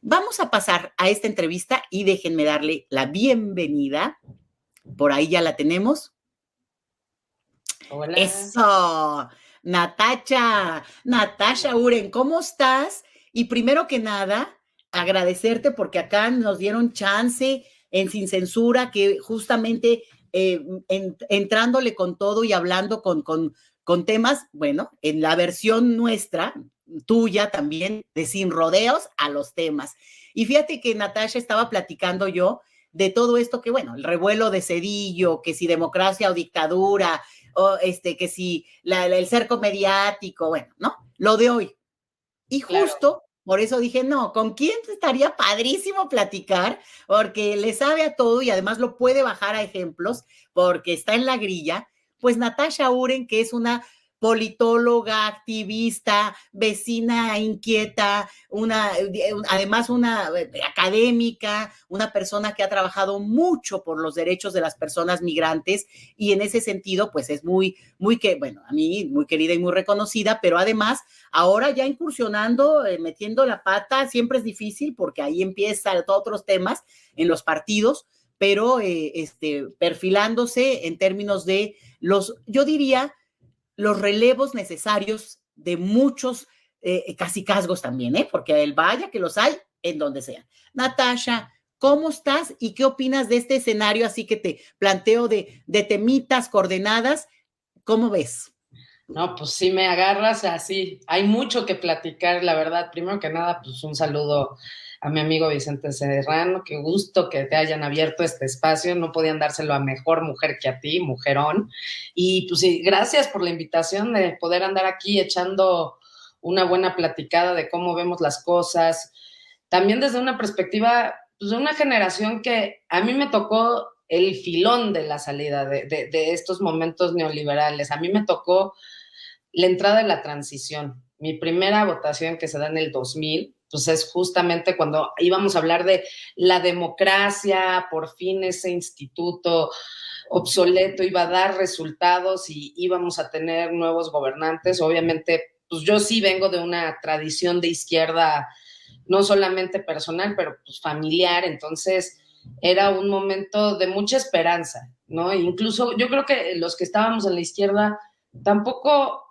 vamos a pasar a esta entrevista y déjenme darle la bienvenida. Por ahí ya la tenemos. Hola. Eso, Natasha Uren, ¿cómo estás? Y primero que nada, agradecerte porque acá nos dieron chance en Sin Censura, que justamente entrándole con todo y hablando con temas, bueno, en la versión nuestra, tuya también, de Sin Rodeos a los temas. Y fíjate que Natasha estaba platicando yo de todo esto que, bueno, el revuelo de Cedillo, que si democracia o dictadura, o que si el cerco mediático, bueno, ¿no? Lo de hoy. Y Claro. justo por eso dije, no, ¿con quién estaría padrísimo platicar? Porque le sabe a todo y además lo puede bajar a ejemplos porque está en la grilla. Pues Natasha Uren, que es una politóloga, activista, vecina inquieta, además una académica, una persona que ha trabajado mucho por los derechos de las personas migrantes y en ese sentido, pues es muy, bueno, a mí muy querida y muy reconocida, pero además ahora ya incursionando, metiendo la pata, siempre es difícil porque ahí empiezan otros temas en los partidos, pero perfilándose en términos de yo diría, los relevos necesarios de muchos casicazgos también, porque el vaya que los hay en donde sea. Natasha, ¿cómo estás y qué opinas de este escenario así que te planteo de temitas coordenadas? ¿Cómo ves? No, pues sí me agarras así. Hay mucho que platicar, la verdad. Primero que nada, pues un saludo a mi amigo Vicente Serrano. Qué gusto que te hayan abierto este espacio. No podían dárselo a mejor mujer que a ti, mujerón. Y pues sí, gracias por la invitación de poder andar aquí echando una buena platicada de cómo vemos las cosas. También desde una perspectiva, pues de una generación que a mí me tocó el filón de la salida de estos momentos neoliberales. A mí me tocó la entrada de la transición. Mi primera votación que se da en el 2000, pues es justamente cuando íbamos a hablar de la democracia, por fin ese instituto obsoleto iba a dar resultados y íbamos a tener nuevos gobernantes. Obviamente, pues yo sí vengo de una tradición de izquierda, no solamente personal, pero pues familiar, entonces era un momento de mucha esperanza, ¿no? Incluso yo creo que los que estábamos en la izquierda tampoco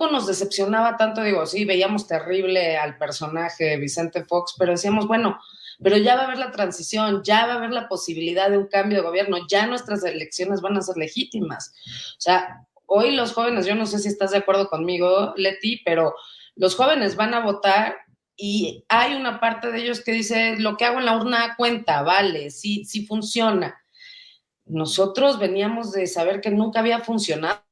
nos decepcionaba tanto, digo, sí, veíamos terrible al personaje Vicente Fox, pero decíamos, bueno, pero ya va a haber la transición, ya va a haber la posibilidad de un cambio de gobierno, ya nuestras elecciones van a ser legítimas. O sea, hoy los jóvenes, yo no sé si estás de acuerdo conmigo, Leti, pero los jóvenes van a votar y hay una parte de ellos que dice, lo que hago en la urna cuenta, vale, sí, sí funciona. Nosotros veníamos de saber que nunca había funcionado,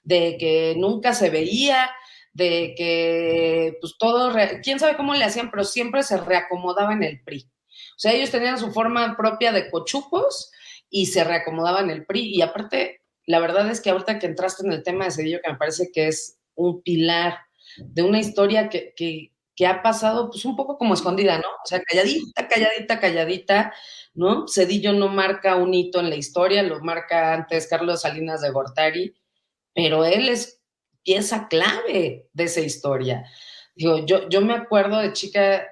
de que nunca se veía, de que pues todo, quién sabe cómo le hacían, pero siempre se reacomodaba en el PRI. O sea, ellos tenían su forma propia de cochupos y se reacomodaban en el PRI. Y aparte, la verdad es que ahorita que entraste en el tema de Cedillo, que me parece que es un pilar de una historia que ha pasado pues un poco como escondida, ¿no? O sea, calladita, calladita, calladita, ¿no? Cedillo no marca un hito en la historia, lo marca antes Carlos Salinas de Gortari, pero él es pieza clave de esa historia. Digo, yo me acuerdo de chica,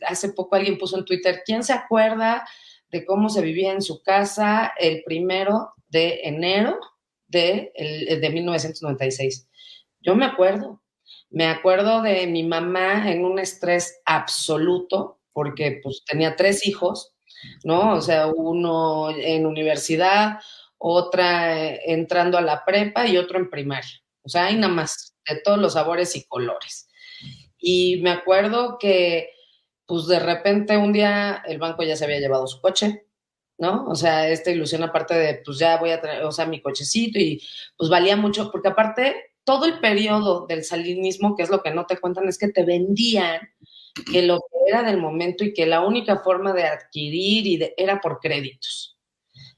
hace poco alguien puso en Twitter, ¿quién se acuerda de cómo se vivía en su casa el 1 de enero de 1996? Yo me acuerdo de mi mamá en un estrés absoluto, porque pues tenía 3 hijos, ¿no? O sea, uno en universidad, otra entrando a la prepa y otro en primaria. O sea, hay nada más de todos los sabores y colores. Y me acuerdo que, pues de repente un día el banco ya se había llevado su coche, ¿no? O sea, esta ilusión aparte de, pues ya voy a traer, o sea, mi cochecito y pues valía mucho, porque aparte todo el periodo del salinismo, que es lo que no te cuentan, es que te vendían que lo que era del momento y que la única forma de adquirir era por créditos.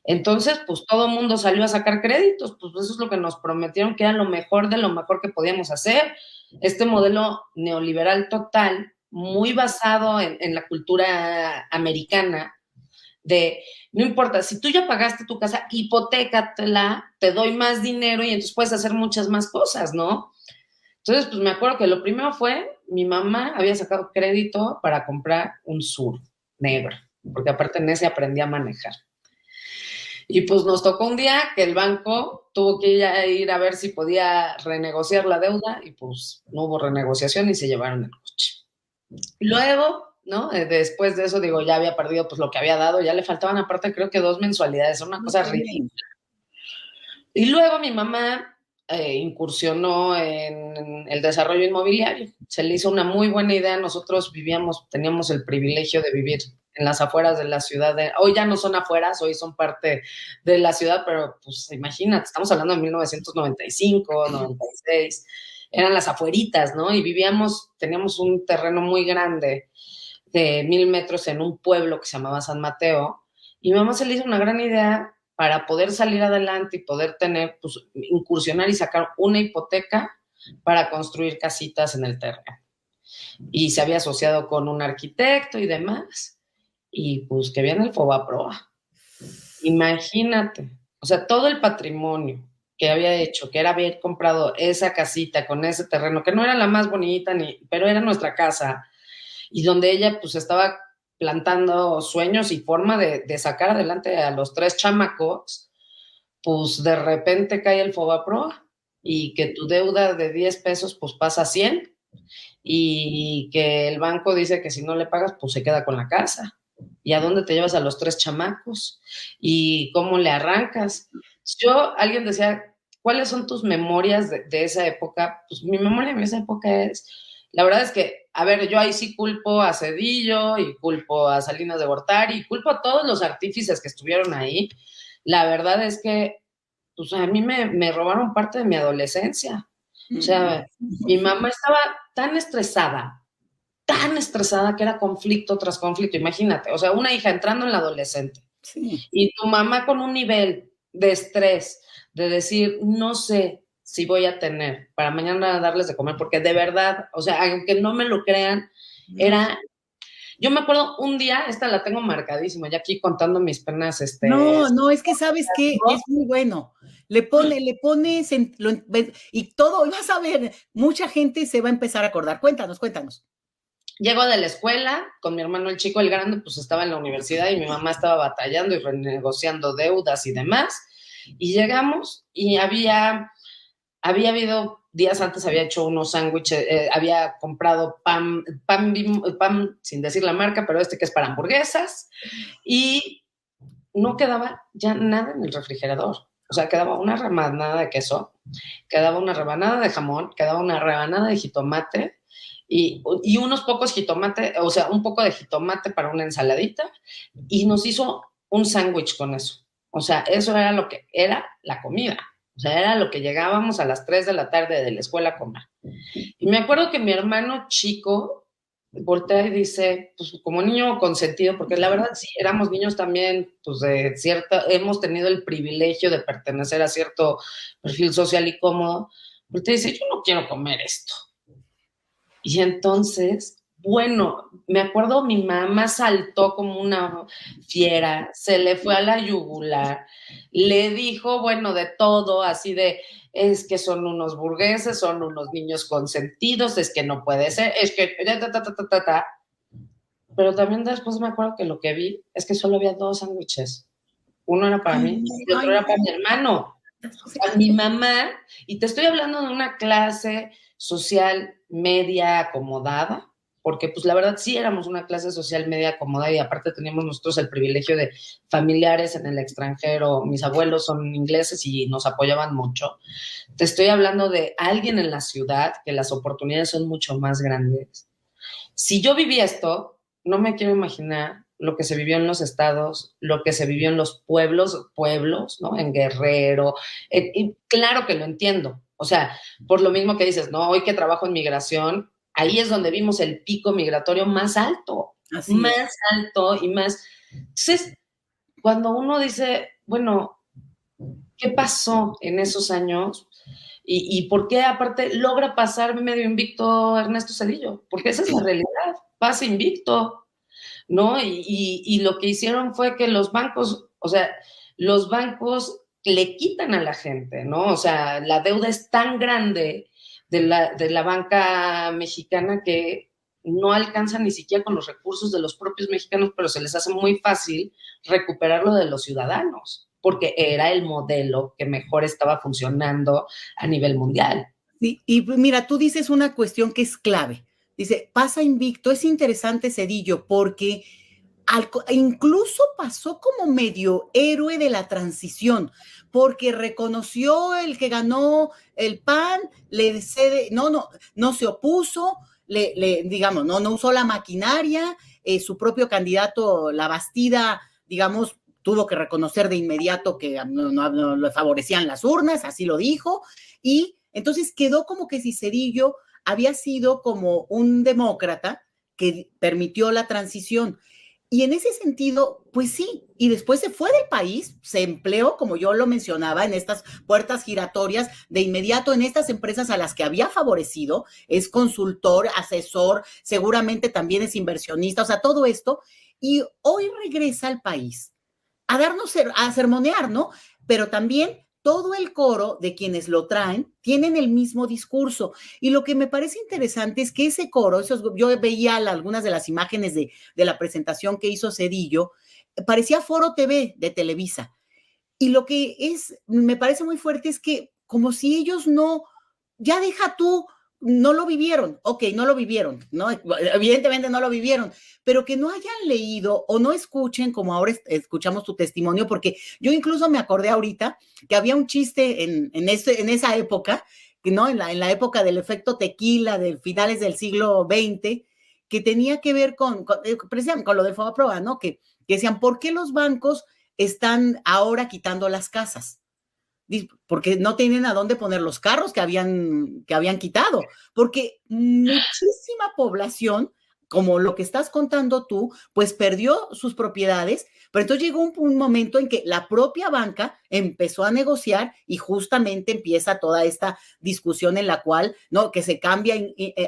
Entonces, pues todo el mundo salió a sacar créditos, pues eso es lo que nos prometieron que era lo mejor de lo mejor que podíamos hacer. Este modelo neoliberal total, muy basado en la cultura americana, de no importa, si tú ya pagaste tu casa, hipotécatela, te doy más dinero y entonces puedes hacer muchas más cosas, ¿no? Entonces, pues me acuerdo que lo primero fue mi mamá había sacado crédito para comprar un Sur negro, porque aparte en ese aprendí a manejar. Y pues nos tocó un día que el banco tuvo que ir a ver si podía renegociar la deuda y pues no hubo renegociación y se llevaron el coche. Y luego, ¿no? Después de eso, digo, ya había perdido pues lo que había dado, ya le faltaban aparte creo que 2 mensualidades, una cosa ridícula. Y luego mi mamá incursionó en el desarrollo inmobiliario. Se le hizo una muy buena idea. Nosotros teníamos el privilegio de vivir en las afueras de la ciudad. Hoy ya no son afueras, hoy son parte de la ciudad, pero pues imagínate, estamos hablando de 1995, 96. Eran las afueritas, ¿no? Y teníamos un terreno muy grande de 1,000 metros en un pueblo que se llamaba San Mateo. Y mi mamá se le hizo una gran idea para poder salir adelante y poder tener, pues, incursionar y sacar una hipoteca para construir casitas en el terreno. Y se había asociado con un arquitecto y demás, y pues que viene el Fobaproa. Imagínate, o sea, todo el patrimonio que había hecho, que era haber comprado esa casita con ese terreno, que no era la más bonita, pero era nuestra casa, y donde ella pues estaba plantando sueños y forma de sacar adelante a los 3 chamacos, pues de repente cae el Fobaproa y que tu deuda de 10 pesos pues pasa a 100 y que el banco dice que si no le pagas pues se queda con la casa. ¿Y a dónde te llevas a los 3 chamacos? ¿Y cómo le arrancas? Alguien decía, ¿cuáles son tus memorias de esa época? Pues mi memoria de esa época la verdad es que, a ver, yo ahí sí culpo a Cedillo y culpo a Salinas de Gortari y culpo a todos los artífices que estuvieron ahí. La verdad es que, pues a mí me robaron parte de mi adolescencia. O sea, mi mamá estaba tan estresada que era conflicto tras conflicto. Imagínate, o sea, una hija entrando en la adolescente y tu mamá con un nivel de estrés, de decir, no sé si voy a tener para mañana darles de comer, porque de verdad, o sea, aunque no me lo crean, yo me acuerdo un día, esta la tengo marcadísima, ya aquí contando mis penas. No, es que sabes que es muy bueno. Le pones, y todo, vas a ver, mucha gente se va a empezar a acordar. Cuéntanos. Llego de la escuela con mi hermano el chico, el grande, pues estaba en la universidad y mi mamá estaba batallando y renegociando deudas y demás. Y llegamos y había habido, días antes había hecho unos sándwiches, había comprado pan, sin decir la marca, pero que es para hamburguesas, y no quedaba ya nada en el refrigerador. O sea, quedaba una rebanada de queso, quedaba una rebanada de jamón, quedaba una rebanada de jitomate y unos pocos jitomate, o sea, un poco de jitomate para una ensaladita, y nos hizo un sándwich con eso. O sea, eso era lo que era la comida. O sea, era lo que llegábamos a las 3 de la tarde de la escuela a comer. Y me acuerdo que mi hermano chico voltea y dice, pues como niño consentido, porque la verdad sí, éramos niños también, pues hemos tenido el privilegio de pertenecer a cierto perfil social y cómodo, voltea y dice, yo no quiero comer esto. Y entonces, bueno, me acuerdo mi mamá saltó como una fiera, se le fue a la yugular, le dijo, bueno, de todo, así de, es que son unos burgueses, son unos niños consentidos, es que no puede ser, es que... Pero también después me acuerdo que lo que vi es que solo había 2 sándwiches. Uno era para mí y otro era para mi hermano. O sea, mi mamá, y te estoy hablando de una clase social media acomodada, porque pues la verdad sí éramos una clase social media acomodada y aparte teníamos nosotros el privilegio de familiares en el extranjero, mis abuelos son ingleses y nos apoyaban mucho. Te estoy hablando de alguien en la ciudad que las oportunidades son mucho más grandes. Si yo viví esto, no me quiero imaginar lo que se vivió en los estados, lo que se vivió en los pueblos, ¿no? En Guerrero. Y claro que lo entiendo. O sea, por lo mismo que dices, ¿no? Hoy que trabajo en migración, ahí es donde vimos el pico migratorio más alto. Más alto y más... Entonces, cuando uno dice, bueno, ¿qué pasó en esos años? ¿Y por qué aparte logra pasar medio invicto Ernesto Zedillo? Porque esa es la realidad, pasa invicto, ¿no? Y lo que hicieron fue que los bancos, o sea, los bancos le quitan a la gente, ¿no? O sea, la deuda es tan grande de la banca mexicana que no alcanzan ni siquiera con los recursos de los propios mexicanos, pero se les hace muy fácil recuperarlo de los ciudadanos, porque era el modelo que mejor estaba funcionando a nivel mundial. Sí, y mira, tú dices una cuestión que es clave. Dice, pasa invicto, es interesante Cedillo, porque incluso pasó como medio héroe de la transición, porque reconoció el que ganó el PAN, le cede, no se opuso, digamos, no usó la maquinaria, su propio candidato, la Bastida, digamos, tuvo que reconocer de inmediato que no le favorecían las urnas, así lo dijo, y entonces quedó como que si Cedillo había sido como un demócrata que permitió la transición. Y en ese sentido, pues sí, y después se fue del país, se empleó, como yo lo mencionaba, en estas puertas giratorias, de inmediato en estas empresas a las que había favorecido, es consultor, asesor, seguramente también es inversionista, o sea, todo esto, y hoy regresa al país a darnos, a sermonear, ¿no? Pero también todo el coro de quienes lo traen tienen el mismo discurso. Y lo que me parece interesante es que ese coro, yo veía algunas de las imágenes de la presentación que hizo Cedillo, parecía Foro TV de Televisa. Y lo que me parece muy fuerte es que como si ellos no, ya deja tú, no lo vivieron, ok, no lo vivieron, ¿no? Evidentemente no lo vivieron, pero que no hayan leído o no escuchen como ahora escuchamos tu testimonio, porque yo incluso me acordé ahorita que había un chiste en esa época, ¿no? En la época del efecto tequila, de finales del siglo XX, que tenía que ver precisamente con lo del FOBAPROA, ¿no? Que decían, ¿por qué los bancos están ahora quitando las casas? Porque no tienen a dónde poner los carros que habían quitado, porque muchísima población, como lo que estás contando tú, pues perdió sus propiedades, pero entonces llegó un momento en que la propia banca empezó a negociar y justamente empieza toda esta discusión en la cual, ¿no? Que se cambia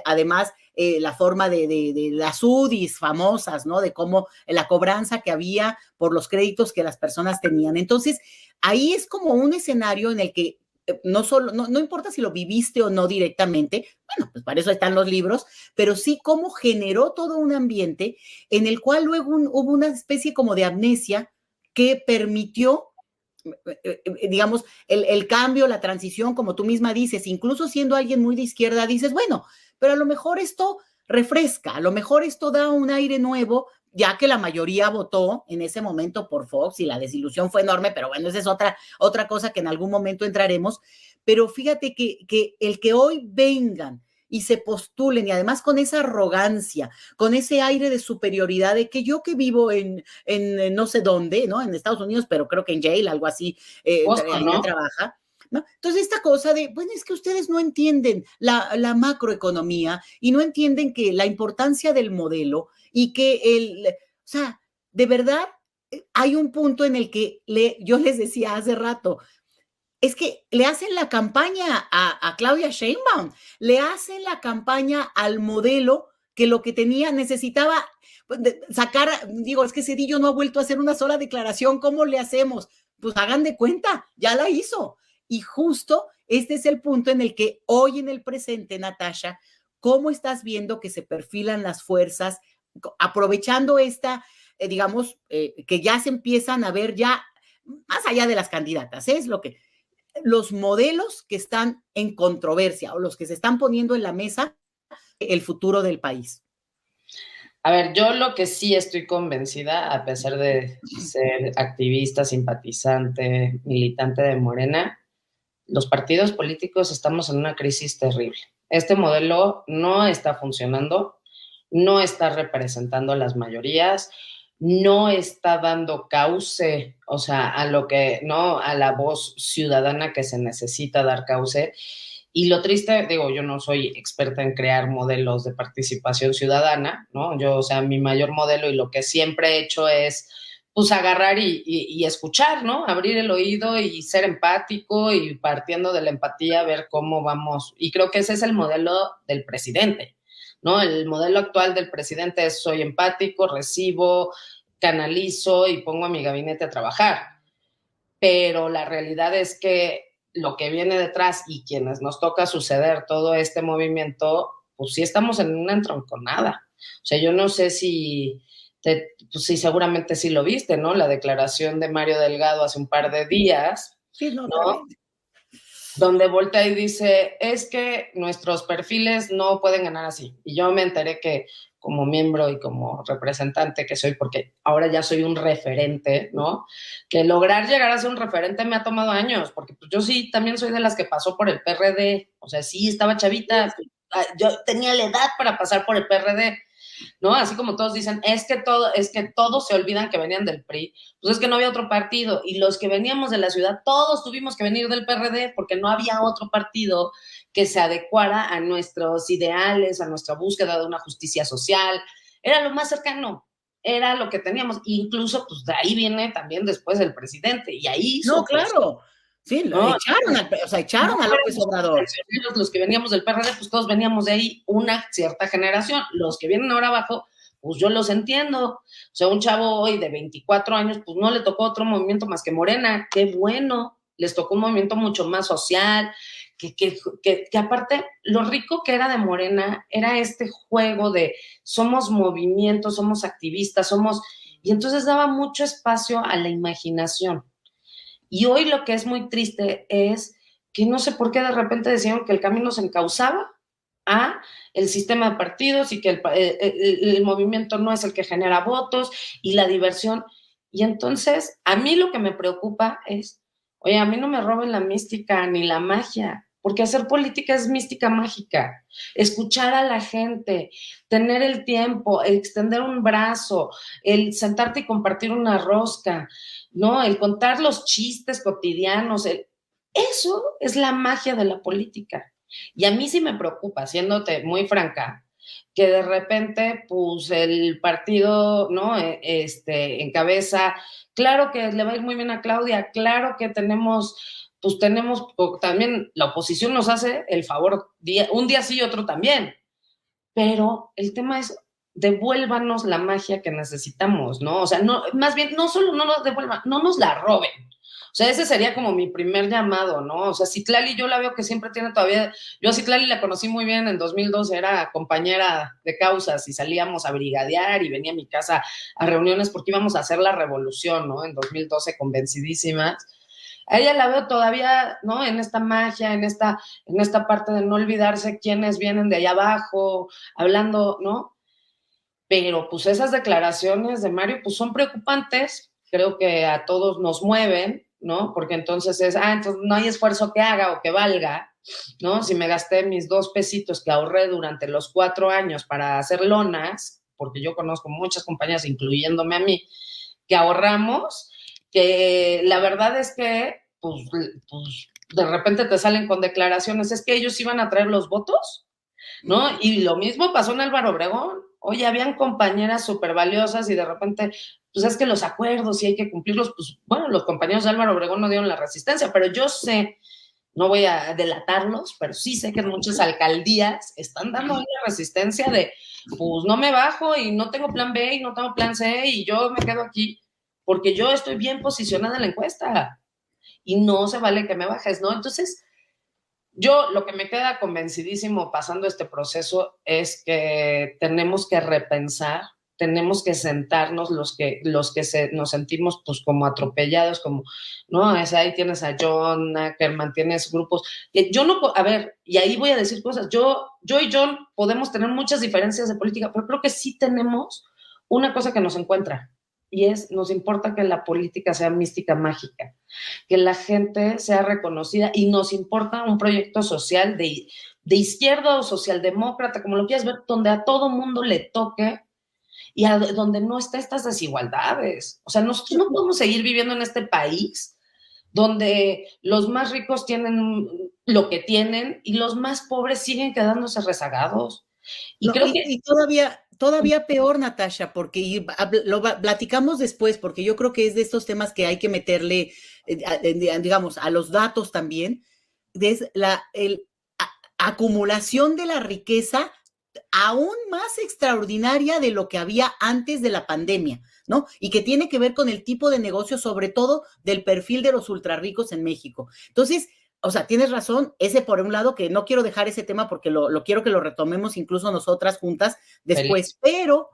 además la forma de las UDIs famosas, ¿no? De cómo la cobranza que había por los créditos que las personas tenían. Entonces, ahí es como un escenario en el que no importa si lo viviste o no directamente, bueno, pues para eso están los libros, pero sí cómo generó todo un ambiente en el cual luego hubo una especie como de amnesia que permitió, digamos, el cambio, la transición, como tú misma dices, incluso siendo alguien muy de izquierda, dices, bueno, pero a lo mejor esto refresca, a lo mejor esto da un aire nuevo, ya que la mayoría votó en ese momento por Fox y la desilusión fue enorme, pero bueno, esa es otra cosa que en algún momento entraremos. Pero fíjate que el que hoy vengan y se postulen y además con esa arrogancia, con ese aire de superioridad de que yo que vivo en no sé dónde, ¿no? En Estados Unidos, pero creo que en Yale, algo así, Boston, allá ¿no? trabaja. ¿No? Entonces, esta cosa de, bueno, es que ustedes no entienden la macroeconomía y no entienden que la importancia del modelo y que o sea, de verdad, hay un punto en el que yo les decía hace rato, es que le hacen la campaña a Claudia Sheinbaum, le hacen la campaña al modelo que lo que tenía, necesitaba sacar, digo, es que Cedillo no ha vuelto a hacer una sola declaración, ¿cómo le hacemos? Pues hagan de cuenta, ya la hizo. Y justo este es el punto en el que hoy en el presente, Natasha, ¿cómo estás viendo que se perfilan las fuerzas, aprovechando esta, digamos, que ya se empiezan a ver ya más allá de las candidatas, es lo que los modelos que están en controversia o los que se están poniendo en la mesa el futuro del país. A ver, yo lo que sí estoy convencida, a pesar de ser activista, simpatizante, militante de Morena, los partidos políticos estamos en una crisis terrible. Este modelo no está funcionando, no está representando a las mayorías, no está dando cauce, o sea, a lo que, no, a la voz ciudadana que se necesita dar cauce. Y lo triste, digo, yo no soy experta en crear modelos de participación ciudadana, ¿no? Yo, o sea, mi mayor modelo y lo que siempre he hecho es, pues, agarrar y escuchar, ¿no? Abrir el oído y ser empático y partiendo de la empatía ver cómo vamos. Y creo que ese es el modelo del presidente, ¿no? El modelo actual del presidente es soy empático, recibo, canalizo y pongo a mi gabinete a trabajar. Pero la realidad es que lo que viene detrás y quienes nos toca suceder todo este movimiento, pues sí estamos en una entronconada. O sea, yo no sé si, pues sí, seguramente sí lo viste, ¿no? La declaración de Mario Delgado hace un par de días, Sí, no, ¿no? Donde voltea y dice, es que nuestros perfiles no pueden ganar así. Y yo me enteré que como miembro y como representante que soy, porque ahora ya soy un referente, ¿no? Que lograr llegar a ser un referente me ha tomado años, porque pues yo sí también soy de las que pasó por el PRD, o sea, sí estaba chavita, yo tenía la edad para pasar por el PRD, ¿no? Así como todos dicen, es que todos se olvidan que venían del PRI, pues es que no había otro partido, y los que veníamos de la ciudad, todos tuvimos que venir del PRD, porque no había otro partido que se adecuara a nuestros ideales, a nuestra búsqueda de una justicia social, era lo más cercano, era lo que teníamos, incluso pues de ahí viene también después el presidente, y ahí hizo, no, claro. Sí, ¿no? echaron a López Obrador. Los que veníamos del PRD, pues todos veníamos de ahí una cierta generación. Los que vienen ahora abajo, pues yo los entiendo. O sea, un chavo hoy de 24 años, pues no le tocó otro movimiento más que Morena. Qué bueno. Les tocó un movimiento mucho más social, que aparte, lo rico que era de Morena era este juego de somos movimientos, somos activistas, y entonces daba mucho espacio a la imaginación. Y hoy lo que es muy triste es que no sé por qué de repente decían que el camino se encauzaba a el sistema de partidos y que el movimiento no es el que genera votos y la diversión. Y entonces, a mí lo que me preocupa es, oye, a mí no me roben la mística ni la magia, porque hacer política es mística mágica. Escuchar a la gente, tener el tiempo, extender un brazo, el sentarte y compartir una rosca, ¿no? El contar los chistes cotidianos, eso es la magia de la política. Y a mí sí me preocupa, siéndote muy franca, que de repente, pues, el partido, ¿no? Encabeza, claro que le va a ir muy bien a Claudia, claro que tenemos, también la oposición nos hace el favor, un día sí y otro también, pero el tema es devuélvanos la magia que necesitamos, ¿no? O sea, no, más bien, no solo no nos devuelvan, no nos la roben. O sea, ese sería como mi primer llamado, ¿no? O sea, Citlali yo la veo que siempre tiene todavía, yo a Citlali la conocí muy bien en 2012, era compañera de causas y salíamos a brigadear y venía a mi casa a reuniones porque íbamos a hacer la revolución, ¿no? En 2012, convencidísimas. A ella la veo todavía, ¿no? En esta magia, en esta parte de no olvidarse quiénes vienen de allá abajo, hablando, ¿no? Pero pues esas declaraciones de Mario pues son preocupantes, creo que a todos nos mueven, ¿no? Porque entonces entonces no hay esfuerzo que haga o que valga, ¿no? Si me gasté mis 2 pesitos que ahorré durante los 4 años para hacer lonas, porque yo conozco muchas compañías, incluyéndome a mí, que ahorramos, que la verdad es que, pues de repente te salen con declaraciones, es que ellos iban a traer los votos, ¿no? Y lo mismo pasó en Álvaro Obregón. Oye, habían compañeras súper valiosas y de repente, pues es que los acuerdos y hay que cumplirlos, pues bueno, los compañeros de Álvaro Obregón no dieron la resistencia, pero yo sé, no voy a delatarlos, pero sí sé que en muchas alcaldías están dando la resistencia de, pues no me bajo y no tengo plan B y no tengo plan C y yo me quedo aquí porque yo estoy bien posicionada en la encuesta y no se vale que me bajes, ¿no? Entonces, yo lo que me queda convencidísimo pasando este proceso es que tenemos que repensar, tenemos que sentarnos los que nos sentimos pues como atropellados, como, ¿no? Ahí tienes a John Ackerman, tienes grupos. Yo no, a ver, y ahí voy a decir cosas, yo y John podemos tener muchas diferencias de política, pero creo que sí tenemos una cosa que nos encuentra, y nos importa que la política sea mística mágica, que la gente sea reconocida y nos importa un proyecto social de izquierda o socialdemócrata, como lo quieras ver, donde a todo mundo le toque y donde no estén estas desigualdades. O sea, nosotros no podemos seguir viviendo en este país donde los más ricos tienen lo que tienen y los más pobres siguen quedándose rezagados. Y no, creo que... Y todavía peor, Natasha, porque lo platicamos después, porque yo creo que es de estos temas que hay que meterle, digamos, a los datos también, es la acumulación de la riqueza aún más extraordinaria de lo que había antes de la pandemia, ¿no? Y que tiene que ver con el tipo de negocio, sobre todo del perfil de los ultrarricos en México. Entonces, o sea, tienes razón, ese por un lado, que no quiero dejar ese tema porque lo quiero que lo retomemos incluso nosotras juntas después, Feliz. pero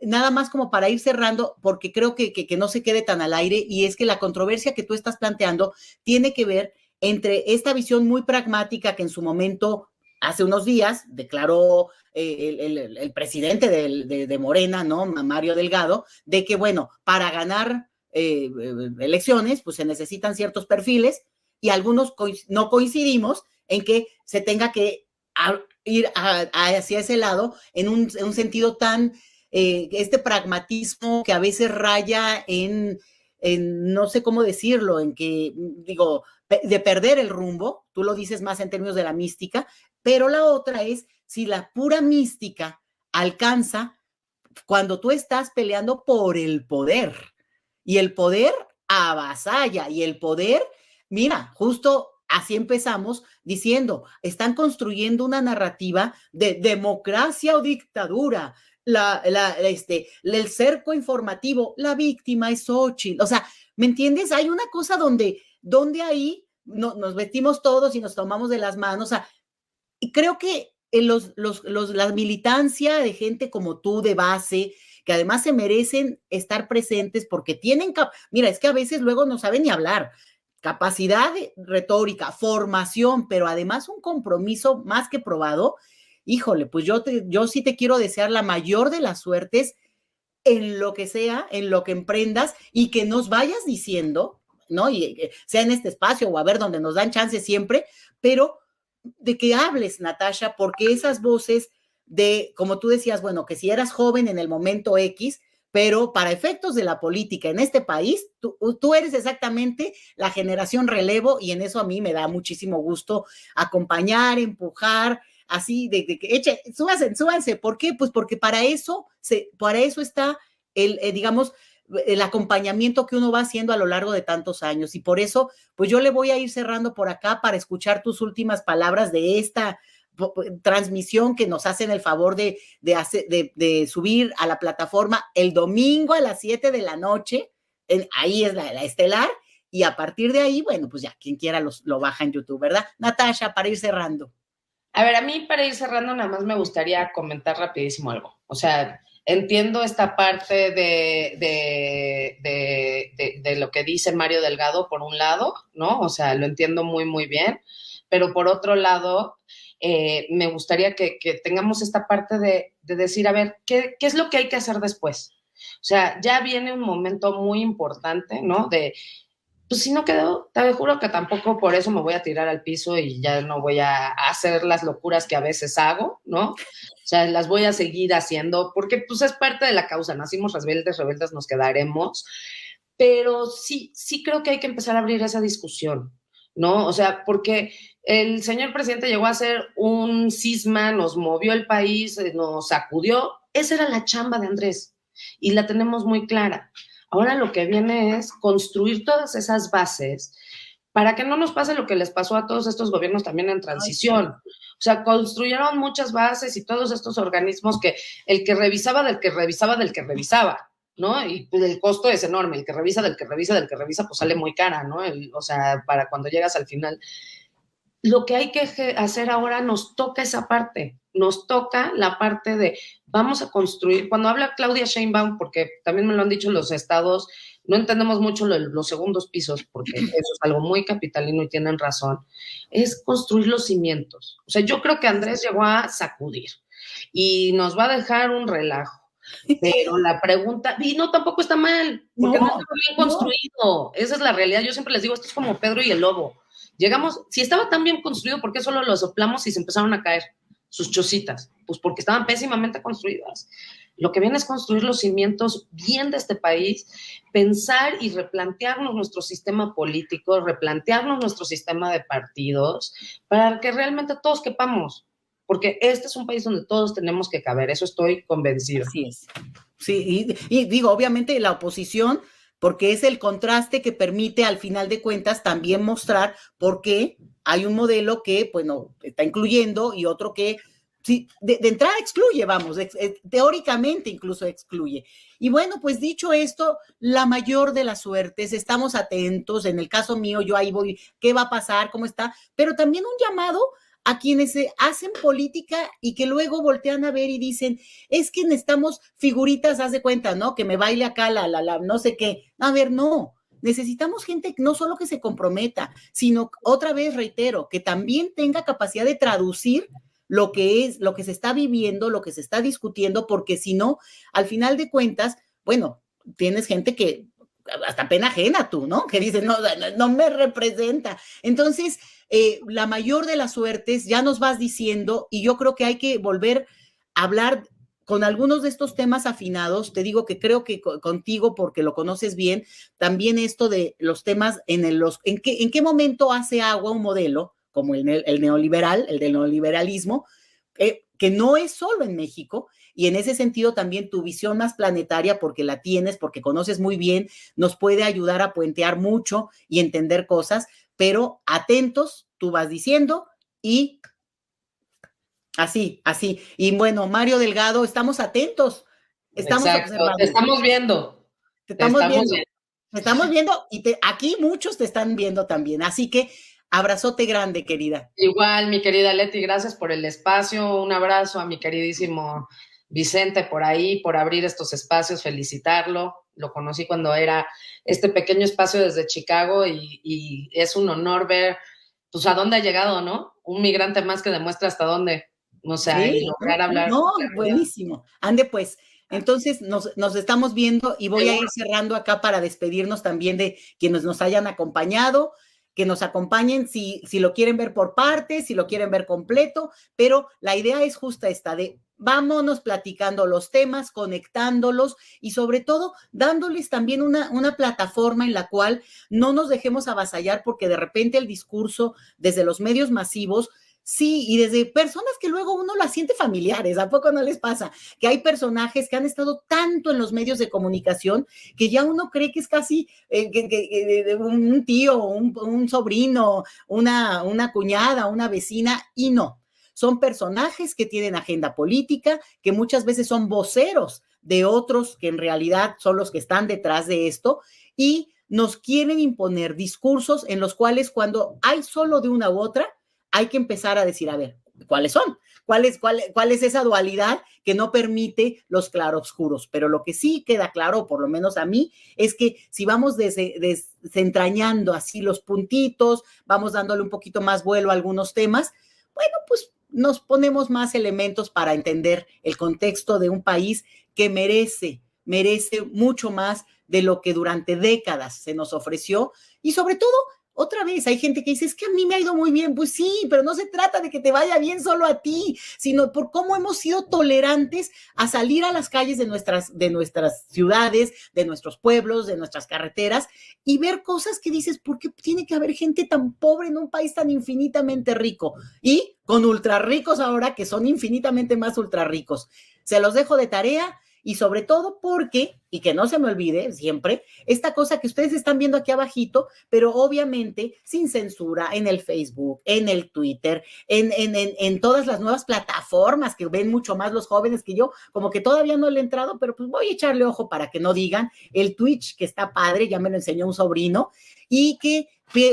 nada más como para ir cerrando, porque creo que no se quede tan al aire, y es que la controversia que tú estás planteando tiene que ver entre esta visión muy pragmática que en su momento, hace unos días, declaró el presidente de Morena, ¿no? Mario Delgado, de que, bueno, para ganar elecciones, pues se necesitan ciertos perfiles, y algunos no coincidimos en que se tenga que ir hacia ese lado en un sentido tan este pragmatismo que a veces raya en, no sé cómo decirlo, en que, digo, de perder el rumbo, tú lo dices más en términos de la mística, pero la otra es si la pura mística alcanza cuando tú estás peleando por el poder, y el poder avasalla, y el poder, mira, justo así empezamos diciendo, están construyendo una narrativa de democracia o dictadura, el cerco informativo, la víctima es Xochitl, o sea, ¿me entiendes? Hay una cosa donde ahí nos vestimos todos y nos tomamos de las manos, o sea, y creo que la militancia de gente como tú de base, que además se merecen estar presentes porque tienen, mira, es que a veces luego no saben ni hablar, capacidad retórica, formación, pero además un compromiso más que probado. Híjole, pues yo sí te quiero desear la mayor de las suertes en lo que sea, en lo que emprendas, y que nos vayas diciendo, ¿no? Y sea en este espacio o a ver donde nos dan chance siempre, pero de que hables, Natasha, porque esas voces de, como tú decías, bueno, que si eras joven en el momento X, pero para efectos de la política en este país, tú eres exactamente la generación relevo, y en eso a mí me da muchísimo gusto acompañar, empujar, así de que súbanse. ¿Por qué? Pues porque para eso está digamos, el acompañamiento que uno va haciendo a lo largo de tantos años. Y por eso, pues yo le voy a ir cerrando por acá para escuchar tus últimas palabras de esta transmisión que nos hacen el favor de subir a la plataforma el domingo a las 7 de la noche. Ahí es la estelar. Y a partir de ahí, bueno, pues ya quien quiera lo baja en YouTube, ¿verdad? Natasha, para ir cerrando. A ver, a mí para ir cerrando nada más me gustaría comentar rapidísimo algo. O sea, entiendo esta parte de lo que dice Mario Delgado por un lado, ¿no? O sea, lo entiendo muy, muy bien, pero por otro lado, me gustaría que tengamos esta parte de decir, a ver, ¿qué es lo que hay que hacer después? O sea, ya viene un momento muy importante, ¿no? Pues si no quedó, te juro que tampoco por eso me voy a tirar al piso y ya no voy a hacer las locuras que a veces hago, ¿no? O sea, las voy a seguir haciendo porque pues es parte de la causa, nacimos rebeldes nos quedaremos, pero sí creo que hay que empezar a abrir esa discusión, ¿no? O sea, porque el señor presidente llegó a ser un cisma, nos movió el país, nos sacudió, esa era la chamba de Andrés y la tenemos muy clara. Ahora lo que viene es construir todas esas bases para que no nos pase lo que les pasó a todos estos gobiernos también en transición. O sea, construyeron muchas bases y todos estos organismos que el que revisaba del que revisaba del que revisaba, ¿no? Y pues, el costo es enorme, el que revisa del que revisa del que revisa, pues sale muy cara, ¿no? O sea, para cuando llegas al final. Lo que hay que hacer ahora nos toca esa parte, nos toca la parte de vamos a construir, cuando habla Claudia Sheinbaum, porque también me lo han dicho los estados, no entendemos mucho los segundos pisos, porque eso es algo muy capitalino y tienen razón, es construir los cimientos. O sea, yo creo que Andrés llegó a sacudir y nos va a dejar un relajo. Pero la pregunta, y no, tampoco está mal, porque no está bien construido. Esa es la realidad. Yo siempre les digo, esto es como Pedro y el lobo. Llegamos, si estaba tan bien construido, ¿por qué solo lo soplamos y se empezaron a caer sus chocitas? Pues porque estaban pésimamente construidas. Lo que viene es construir los cimientos bien de este país, pensar y replantearnos nuestro sistema político, replantearnos nuestro sistema de partidos, para que realmente todos quepamos. Porque este es un país donde todos tenemos que caber, eso estoy convencido. Así es. Sí, y digo, obviamente la oposición, porque es el contraste que permite al final de cuentas también mostrar por qué hay un modelo que, bueno, está incluyendo y otro que sí, de entrada excluye, vamos, teóricamente incluso excluye. Y bueno, pues dicho esto, la mayor de las suertes, estamos atentos, en el caso mío, yo ahí voy, ¿qué va a pasar? ¿Cómo está? Pero también un llamado a quienes hacen política y que luego voltean a ver y dicen, es que necesitamos figuritas, haz de cuenta, ¿no? Que me baile acá la no sé qué. A ver, no. Necesitamos gente no solo que se comprometa, sino, otra vez reitero, que también tenga capacidad de traducir lo que es, lo que se está viviendo, lo que se está discutiendo, porque si no, al final de cuentas, bueno, tienes gente que hasta pena ajena tú, ¿no? Que dice, no, no me representa. Entonces, la mayor de las suertes ya nos vas diciendo, y yo creo que hay que volver a hablar con algunos de estos temas afinados. Te digo que creo que contigo, porque lo conoces bien, también esto de los temas en qué momento hace agua un modelo como el neoliberal, el del neoliberalismo, que no es solo en México, y en ese sentido también tu visión más planetaria, porque la tienes, porque conoces muy bien, nos puede ayudar a puentear mucho y entender cosas, pero atentos, tú vas diciendo, y así, así. Y bueno, Mario Delgado, estamos atentos, estamos Exacto, te observando, estamos viendo, te te estamos estamos viendo, viendo. te estamos viendo, y aquí muchos te están viendo también. Así que abrazote grande, querida. Igual, mi querida Leti, gracias por el espacio. Un abrazo a mi queridísimo Vicente por ahí, por abrir estos espacios, felicitarlo. Lo conocí cuando era este pequeño espacio desde Chicago y es un honor ver, pues, a dónde ha llegado, ¿no? Un migrante más que demuestra hasta dónde, o sea, y Sí, lograr hablar no, claridad. buenísimo. Ande pues, entonces nos estamos viendo y voy a ir cerrando acá para despedirnos también de quienes nos hayan acompañado, que nos acompañen si lo quieren ver por partes, si lo quieren ver completo, pero la idea es justa esta de vámonos platicando los temas, conectándolos y sobre todo dándoles también una plataforma en la cual no nos dejemos avasallar porque de repente el discurso desde los medios masivos. Sí, y desde personas que luego uno las siente familiares, ¿a poco no les pasa? Que hay personajes que han estado tanto en los medios de comunicación que ya uno cree que es casi un tío, un sobrino, una cuñada, una vecina, y no. Son personajes que tienen agenda política, que muchas veces son voceros de otros que en realidad son los que están detrás de esto y nos quieren imponer discursos en los cuales cuando hay solo de una u otra, hay que empezar a decir, a ver, ¿cuáles son? ¿Cuál es esa dualidad que no permite los claroscuros? Pero lo que sí queda claro, por lo menos a mí, es que si vamos desentrañando así los puntitos, vamos dándole un poquito más vuelo a algunos temas, bueno, pues nos ponemos más elementos para entender el contexto de un país que merece mucho más de lo que durante décadas se nos ofreció y sobre todo otra vez, hay gente que dice, es que a mí me ha ido muy bien. Pues sí, pero no se trata de que te vaya bien solo a ti, sino por cómo hemos sido tolerantes a salir a las calles de nuestras ciudades, de nuestros pueblos, de nuestras carreteras y ver cosas que dices, ¿por qué tiene que haber gente tan pobre en un país tan infinitamente rico? Y con ultra ricos ahora que son infinitamente más ultra ricos. Se los dejo de tarea. Y sobre todo porque, y que no se me olvide siempre, esta cosa que ustedes están viendo aquí abajito, pero obviamente sin censura en el Facebook, en el Twitter, en todas las nuevas plataformas que ven mucho más los jóvenes que yo, como que todavía no le he entrado, pero pues voy a echarle ojo para que no digan, el Twitch que está padre, ya me lo enseñó un sobrino, y que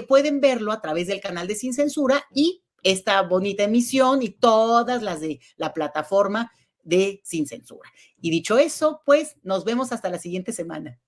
pueden verlo a través del canal de Sin Censura y esta bonita emisión y todas las de la plataforma de Sin Censura. Y dicho eso, pues nos vemos hasta la siguiente semana.